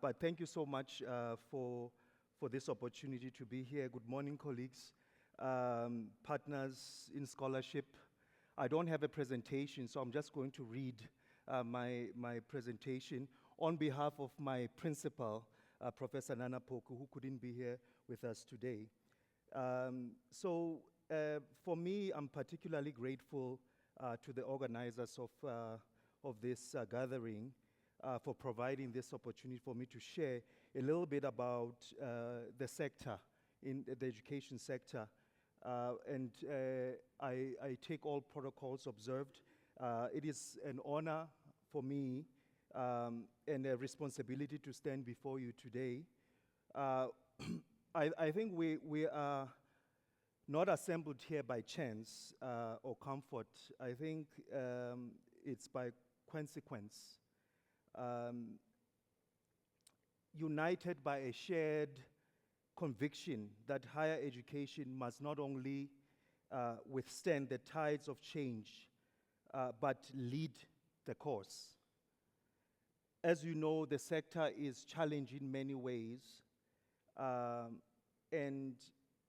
but thank you so much for this opportunity to be here. Good morning, colleagues, partners in scholarship. I don't have a presentation, so I'm just going to read my presentation on behalf of my principal, Professor Nana Poku, who couldn't be here with us today. For me, I'm particularly grateful to the organizers of this gathering for providing this opportunity for me to share a little bit about the sector, in the education sector. I take all protocols observed. It is an honor for me and a responsibility to stand before you today. I think we are not assembled here by chance or comfort. I think it's by consequence. United by a shared conviction that higher education must not only withstand the tides of change, but lead the course. As you know, the sector is challenged in many ways, and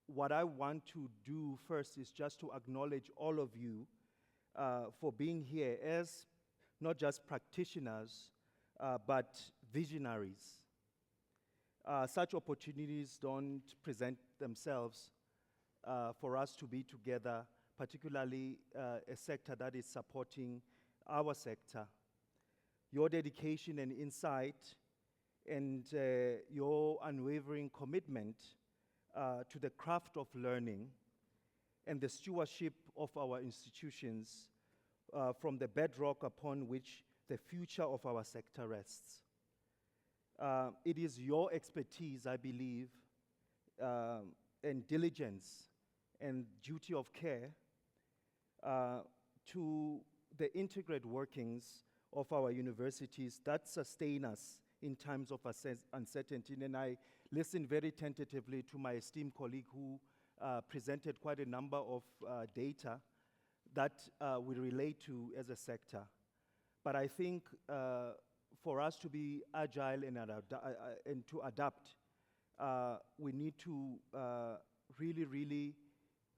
what I want to do first is just to acknowledge all of you for being here as not just practitioners, but visionaries. Such opportunities don't present themselves for us to be together, particularly a sector that is supporting our sector. Your dedication and insight and your unwavering commitment to the craft of learning and the stewardship of our institutions from the bedrock upon which the future of our sector rests. It is your expertise, I believe, and diligence and duty of care to the integrated workings of our universities that sustain us in times of uncertainty. And I listened very tentatively to my esteemed colleague who presented quite a number of data that we relate to as a sector. But I think for us to be agile and to adapt, we need to really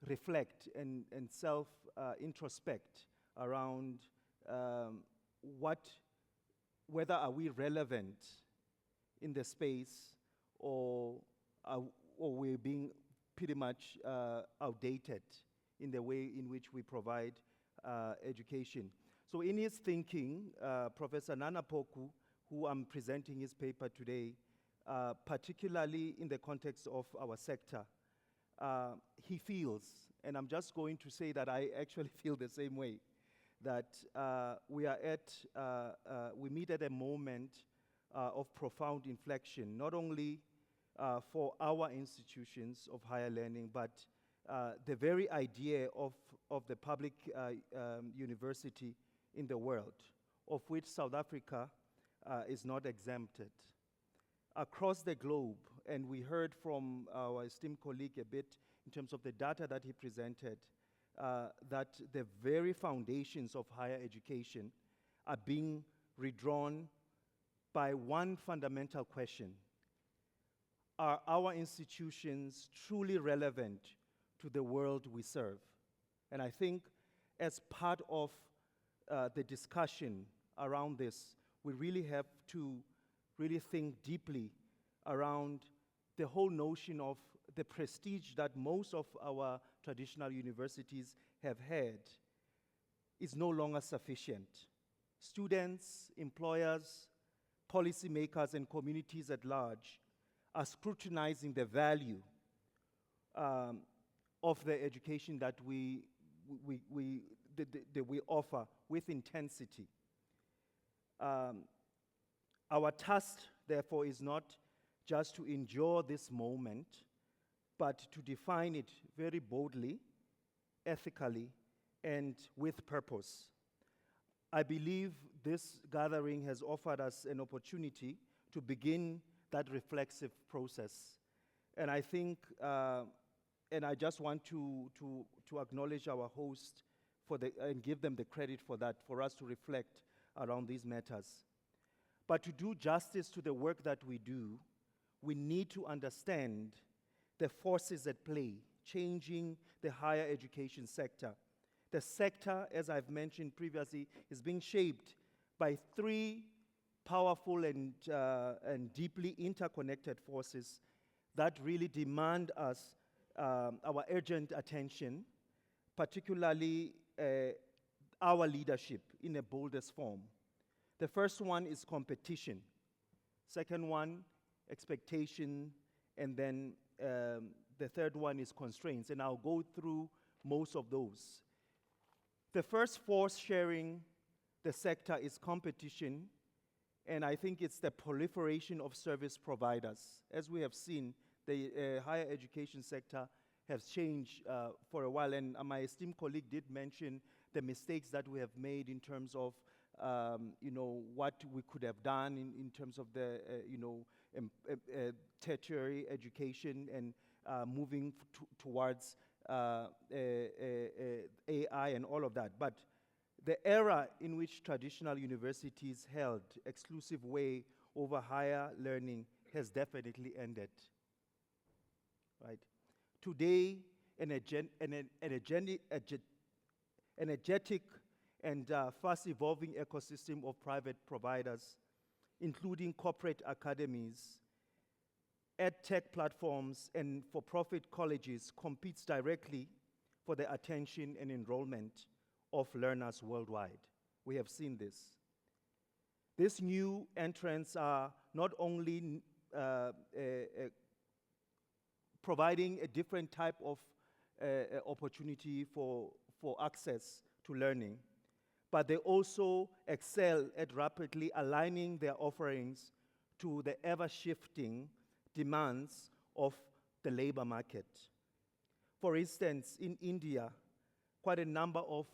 reflect and self-introspect around whether are we relevant in the space or we're being pretty much outdated in the way in which we provide education. So in his thinking, Professor Nana Poku, who I'm presenting his paper today, particularly in the context of our sector, he feels, and I'm just going to say that I actually feel the same way, that we meet at a moment of profound inflection, not only for our institutions of higher learning, but the very idea of the public university in the world, of which South Africa is not exempted. Across the globe, and we heard from our esteemed colleague a bit in terms of the data that he presented, that the very foundations of higher education are being redrawn by one fundamental question: are our institutions truly relevant to the world we serve? And I think as part of the discussion around this, we really have to really think deeply around the whole notion of the prestige that most of our traditional universities have had is no longer sufficient. Students, employers, policymakers, and communities at large are scrutinizing the value of the education that we offer with intensity. Our task, therefore, is not just to endure this moment, but to define it very boldly, ethically, and with purpose. I believe this gathering has offered us an opportunity to begin that reflexive process. And I think, and I just want to acknowledge our host and give them the credit for that, for us to reflect around these matters. But to do justice to the work that we do, we need to understand the forces at play, changing the higher education sector. The sector, as I've mentioned previously, is being shaped by three powerful and deeply interconnected forces that really demand us our urgent attention, particularly our leadership in the boldest form. The first one is competition. Second one, expectation. And then the third one is constraints. And I'll go through most of those. The first force sharing the sector is competition. And I think it's the proliferation of service providers. As we have seen, the higher education sector has changed for a while. And my esteemed colleague did mention the mistakes that we have made in terms of what we could have done in terms of the tertiary education and moving towards AI and all of that. But the era in which traditional universities held exclusive way over higher learning has definitely ended. Right? Today, an energetic and fast-evolving ecosystem of private providers, including corporate academies, ed-tech platforms, and for-profit colleges, competes directly for the attention and enrollment of learners worldwide. We have seen this. These new entrants are not only providing a different type of opportunity for access to learning, but they also excel at rapidly aligning their offerings to the ever-shifting demands of the labor market. For instance, in India, quite a number of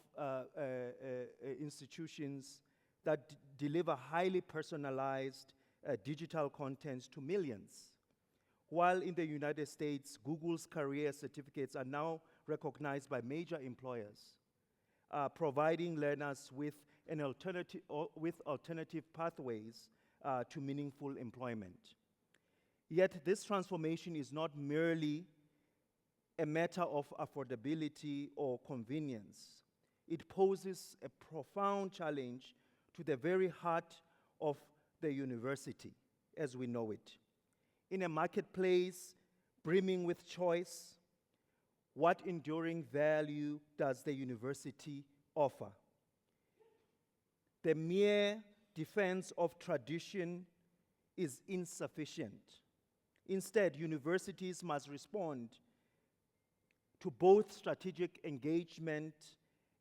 institutions that deliver highly personalized digital content to millions. While in the United States, Google's career certificates are now recognized by major employers, providing learners with alternative pathways to meaningful employment. Yet this transformation is not merely a matter of affordability or convenience. It poses a profound challenge to the very heart of the university as we know it. In a marketplace brimming with choice, what enduring value does the university offer? The mere defense of tradition is insufficient. Instead, universities must respond to both strategic engagement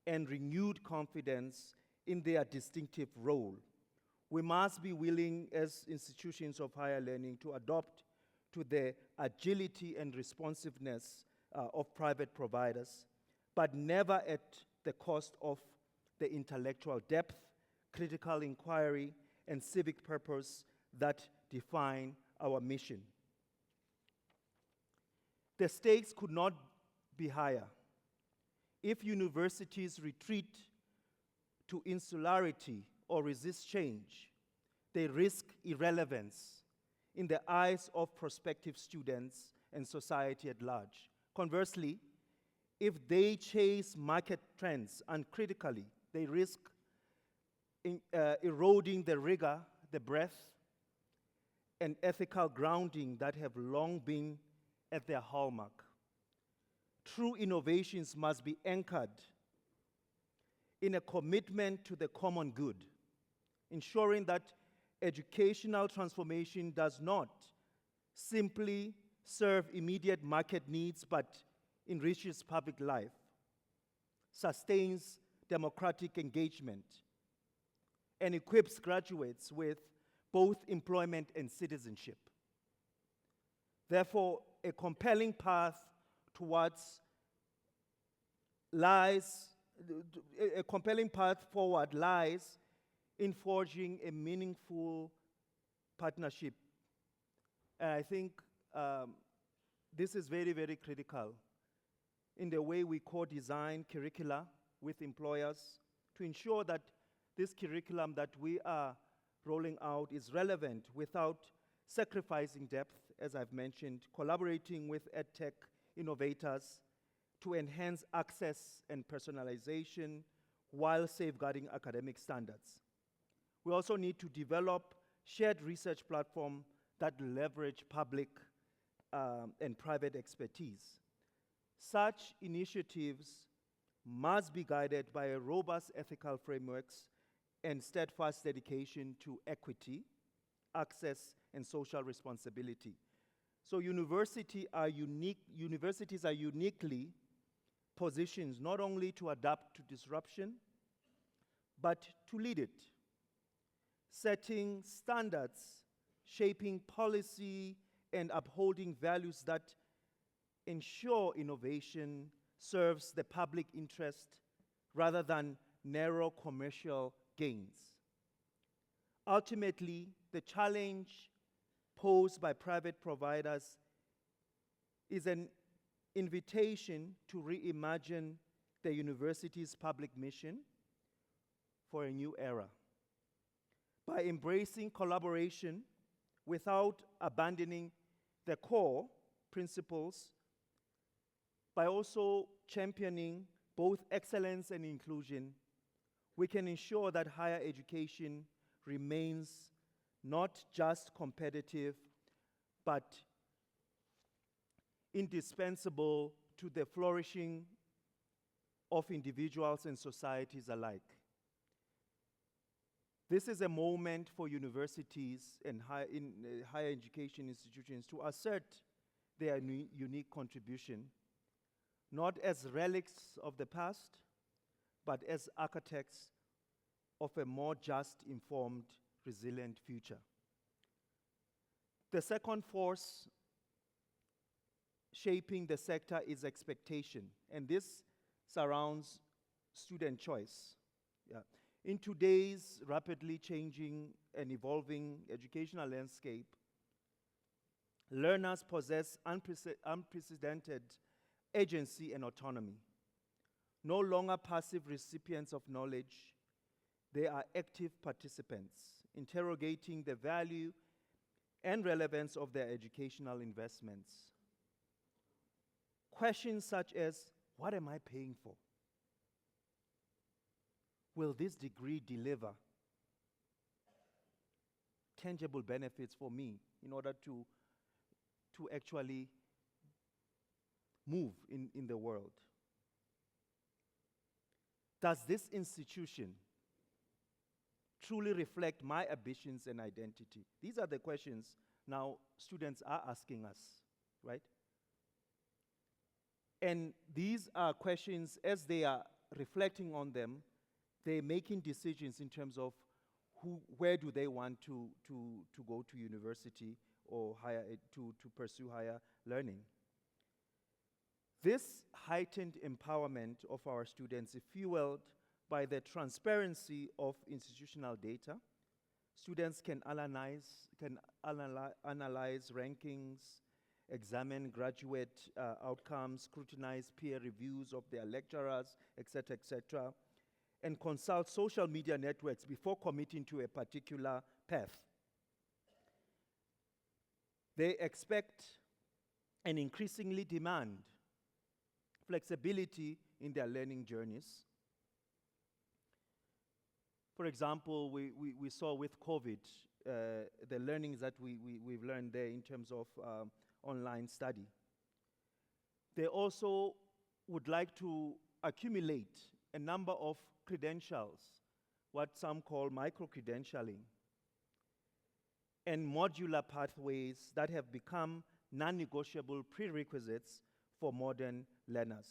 and renewed confidence in their distinctive role. We must be willing, as institutions of higher learning, to adopt to the agility and responsiveness of private providers, but never at the cost of the intellectual depth, critical inquiry, and civic purpose that define our mission. The stakes could not be higher. If universities retreat to insularity or resist change, they risk irrelevance in the eyes of prospective students and society at large. Conversely, if they chase market trends uncritically, they risk eroding the rigor, the breadth, and ethical grounding that have long been at their hallmark. True innovations must be anchored in a commitment to the common good, ensuring that educational transformation does not simply serve immediate market needs, but enriches public life, sustains democratic engagement, and equips graduates with both employment and citizenship. Therefore, a compelling path forward lies in forging a meaningful partnership. And I think this is very, very critical in the way we co-design curricula with employers to ensure that this curriculum that we are rolling out is relevant without sacrificing depth, as I've mentioned, collaborating with EdTech innovators to enhance access and personalization while safeguarding academic standards. We also need to develop shared research platforms that leverage public and private expertise. Such initiatives must be guided by a robust ethical frameworks and steadfast dedication to equity, access, and social responsibility. So universities are uniquely positioned not only to adapt to disruption, but to lead it, setting standards, shaping policy, and upholding values that ensure innovation serves the public interest rather than narrow commercial gains. Ultimately, the challenge posed by private providers is an invitation to reimagine the university's public mission for a new era. By embracing collaboration without abandoning the core principles, by also championing both excellence and inclusion, we can ensure that higher education remains not just competitive, but indispensable to the flourishing of individuals and societies alike. This is a moment for universities and higher education institutions to assert their unique contribution, not as relics of the past, but as architects of a more just, informed, resilient future. The second force shaping the sector is expectation, and this surrounds student choice. Yeah. In today's rapidly changing and evolving educational landscape, learners possess unprecedented agency and autonomy. No longer passive recipients of knowledge, they are active participants, interrogating the value and relevance of their educational investments. Questions such as, what am I paying for? Will this degree deliver tangible benefits for me in order to actually move in the world? Does this institution truly reflect my ambitions and identity? These are the questions now students are asking us, right? And these are questions, as they are reflecting on them, they're making decisions in terms of where do they want to go to university or to pursue higher learning. This heightened empowerment of our students is fueled by the transparency of institutional data. Students can analyze rankings, examine graduate outcomes, scrutinize peer reviews of their lecturers, etc., and consult social media networks before committing to a particular path. They expect and increasingly demand flexibility in their learning journeys. For example, we saw with COVID, the learnings that we've learned there in terms of online study. They also would like to accumulate a number of credentials, what some call micro-credentialing, and modular pathways that have become non-negotiable prerequisites for modern learners.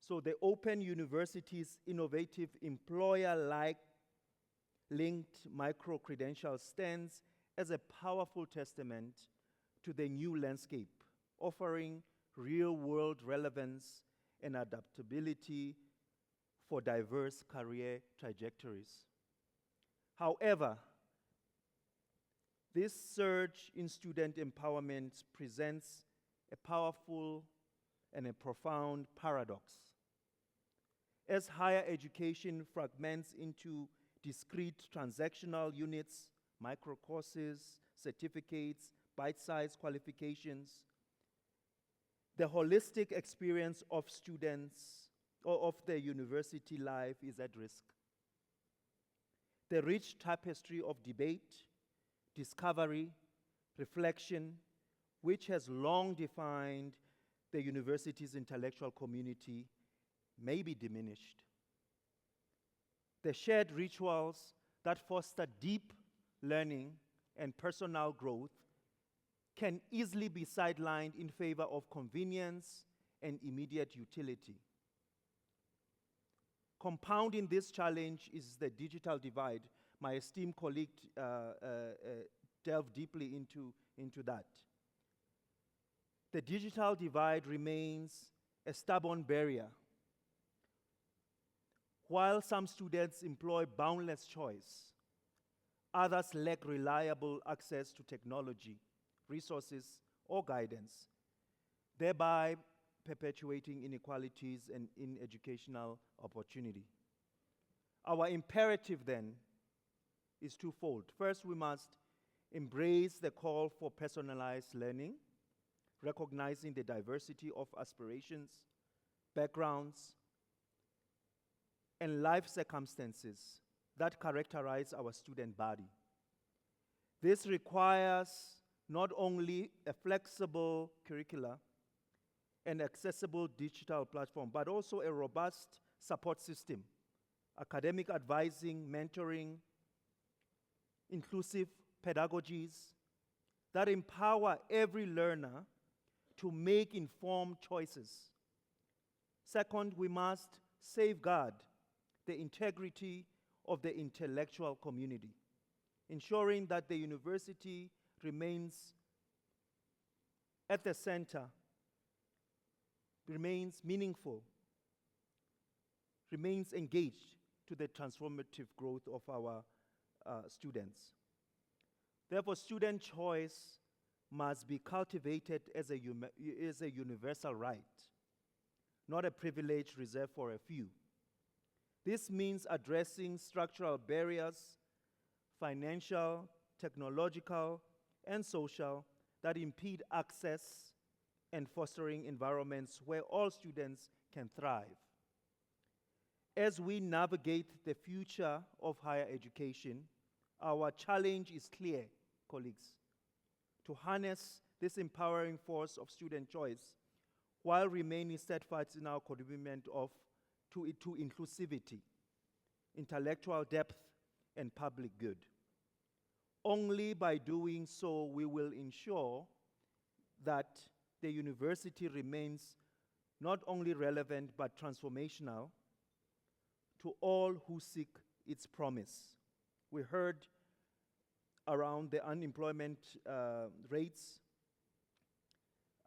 So the Open University's innovative employer-like linked micro-credential stands as a powerful testament to the new landscape, offering real-world relevance and adaptability for diverse career trajectories. However, this surge in student empowerment presents a powerful and a profound paradox. As higher education fragments into discrete transactional units, micro courses, certificates, bite-sized qualifications. The holistic experience of students or of their university life is at risk. The rich tapestry of debate, discovery, reflection, which has long defined the university's intellectual community, may be diminished. The shared rituals that foster deep learning and personal growth can easily be sidelined in favor of convenience and immediate utility. Compounding this challenge is the digital divide. My esteemed colleague delved deeply into that. The digital divide remains a stubborn barrier. While some students employ boundless choice, others lack reliable access to technology, resources, or guidance, thereby perpetuating inequalities in educational opportunity. Our imperative then is twofold. First, we must embrace the call for personalized learning, recognizing the diversity of aspirations, backgrounds, and life circumstances that characterize our student body. This requires not only a flexible curricula and accessible digital platform, but also a robust support system, academic advising, mentoring, inclusive pedagogies that empower every learner to make informed choices. Second, we must safeguard the integrity of the intellectual community, ensuring that the university remains at the center, remains meaningful, remains engaged to the transformative growth of our students. Therefore, student choice must be cultivated as a universal right, not a privilege reserved for a few. This means addressing structural barriers, financial, technological, and social, that impede access and fostering environments where all students can thrive. As we navigate the future of higher education, our challenge is clear, colleagues, to harness this empowering force of student choice while remaining steadfast in our commitment to inclusivity, intellectual depth, and public good. Only by doing so we will ensure that the university remains not only relevant but transformational to all who seek its promise. We heard around the unemployment rates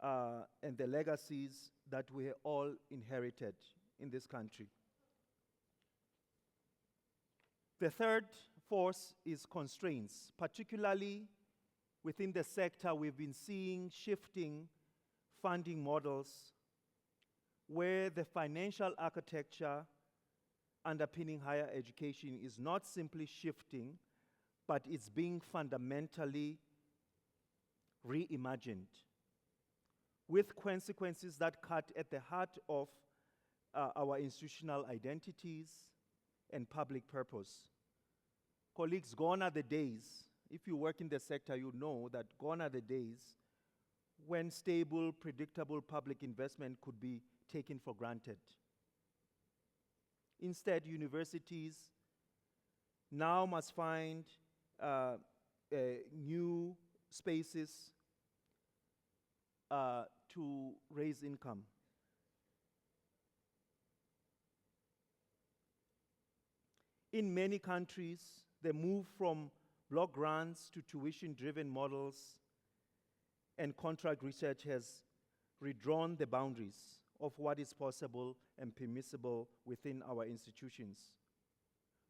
and the legacies that we have all inherited in this country. The third force is constraints, particularly within the sector. We've been seeing shifting funding models where the financial architecture underpinning higher education is not simply shifting, but it's being fundamentally reimagined, with consequences that cut at the heart of our institutional identities and public purpose. Colleagues, gone are the days, if you work in the sector, you know that gone are the days when stable, predictable public investment could be taken for granted. Instead, universities now must find new spaces to raise income. In many countries, the move from block grants to tuition-driven models and contract research has redrawn the boundaries of what is possible and permissible within our institutions.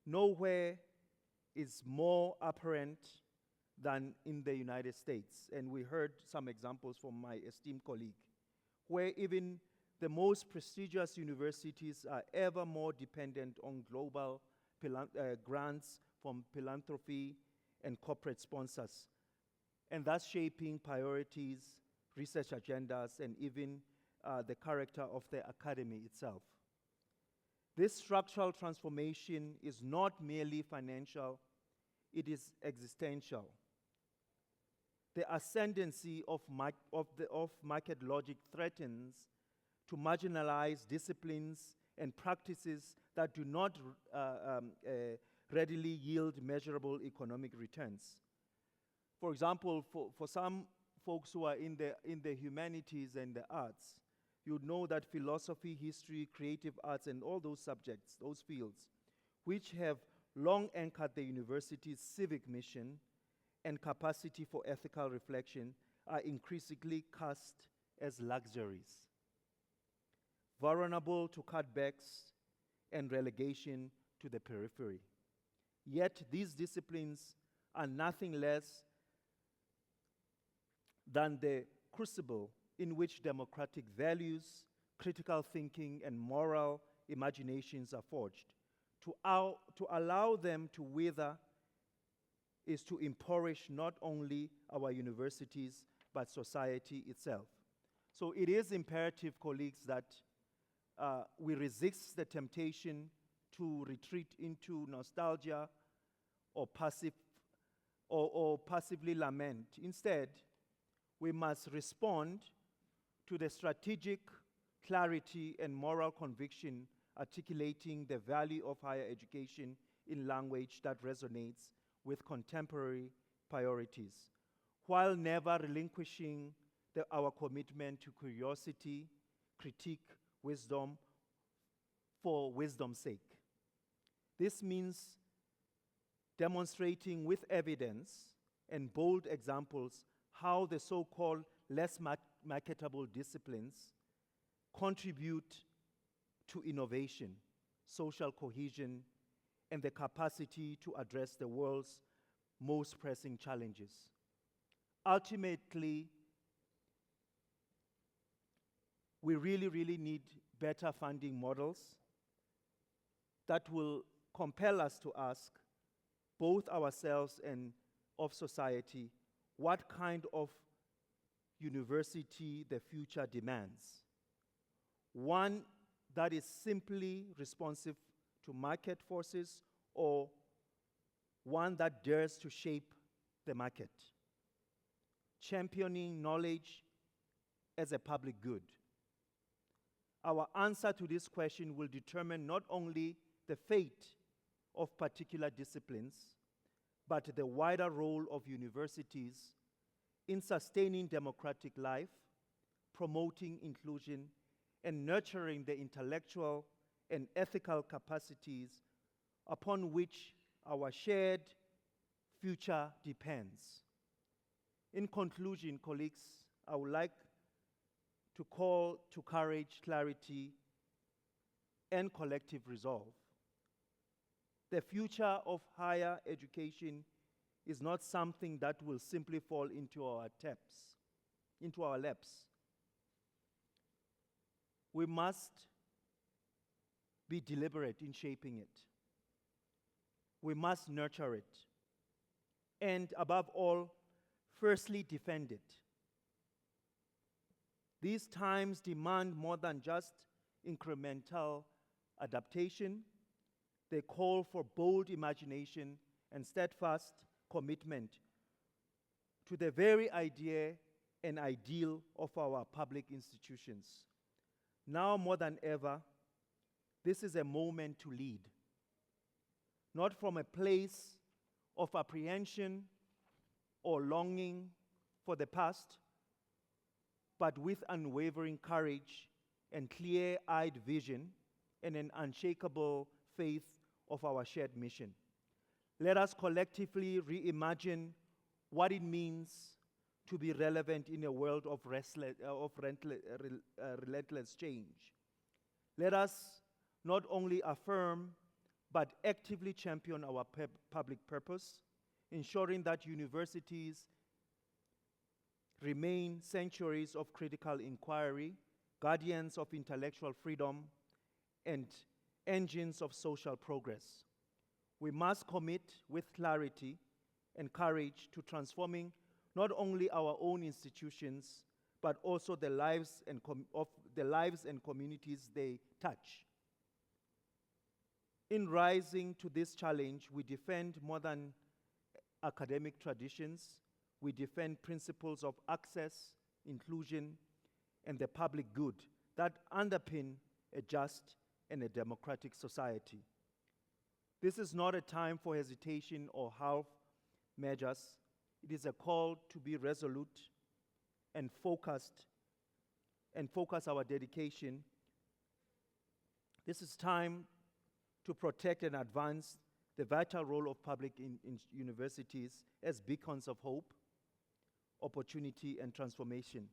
Nowhere is more apparent than in the United States, and we heard some examples from my esteemed colleague, where even the most prestigious universities are ever more dependent on global grants from philanthropy and corporate sponsors, and thus shaping priorities, research agendas, and even the character of the academy itself. This structural transformation is not merely financial, it is existential. The ascendancy of market logic threatens to marginalize disciplines and practices that do not readily yield measurable economic returns. For example, for some folks who are in the humanities and the arts, you know that philosophy, history, creative arts, and all those subjects, those fields, which have long anchored the university's civic mission and capacity for ethical reflection, are increasingly cast as luxuries, vulnerable to cutbacks and relegation to the periphery. Yet these disciplines are nothing less than the crucible in which democratic values, critical thinking, and moral imaginations are forged. To allow them to wither is to impoverish not only our universities, but society itself. So it is imperative, colleagues, that we resist the temptation to retreat into nostalgia or passively lament. Instead, we must respond to the strategic clarity and moral conviction articulating the value of higher education in language that resonates with contemporary priorities, while never relinquishing our commitment to curiosity, critique, wisdom, for wisdom's sake. This means demonstrating with evidence and bold examples how the so-called less marketable disciplines contribute to innovation, social cohesion, and the capacity to address the world's most pressing challenges. Ultimately, we really need better funding models that will compel us to ask both ourselves and of society what kind of university the future demands. One that is simply responsive to market forces, or one that dares to shape the market, championing knowledge as a public good. Our answer to this question will determine not only the fate of particular disciplines, but the wider role of universities in sustaining democratic life, promoting inclusion, and nurturing the intellectual and ethical capacities upon which our shared future depends. In conclusion, colleagues, I would like to call to courage, clarity, and collective resolve. The future of higher education is not something that will simply fall into our laps. We must be deliberate in shaping it. We must nurture it. And above all, firstly, defend it. These times demand more than just incremental adaptation. They call for bold imagination and steadfast commitment to the very idea and ideal of our public institutions. Now more than ever, this is a moment to lead, not from a place of apprehension or longing for the past, but with unwavering courage and clear-eyed vision and an unshakable faith of our shared mission. Let us collectively reimagine what it means to be relevant in a world of relentless change. Let us not only affirm, but actively champion our public purpose, ensuring that universities remain sanctuaries of critical inquiry, guardians of intellectual freedom, and engines of social progress. We must commit with clarity and courage to transforming not only our own institutions, but also the lives and communities they touch. In rising to this challenge, we defend more than academic traditions. We defend principles of access, inclusion, and the public good that underpin a just and a democratic society. This is not a time for hesitation or half measures. It is a call to be resolute and focus our dedication. This is time to protect and advance the vital role of public universities as beacons of hope, opportunity, and transformation.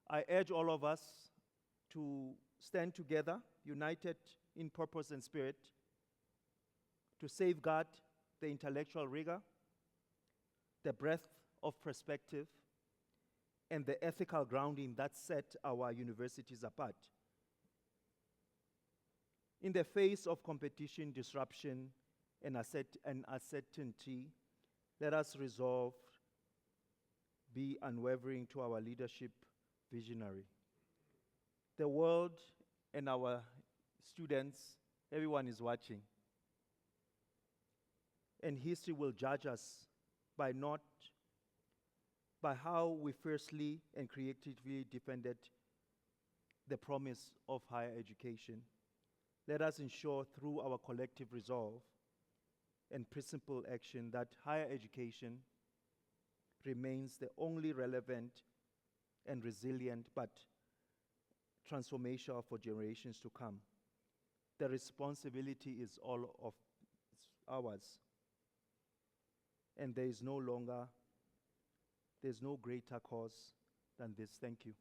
I urge all of us to stand together, united in purpose and spirit, to safeguard the intellectual rigor, the breadth of perspective, and the ethical grounding that set our universities apart. In the face of competition, disruption, and uncertainty, let us resolve, be unwavering to our leadership visionary. The world and our students, everyone is watching. And history will judge us by how we fiercely and creatively defended the promise of higher education. Let us ensure through our collective resolve and principled action that higher education remains the only relevant and resilient but transformational for generations to come. The responsibility is all of ours. And there's no greater cause than this. Thank you.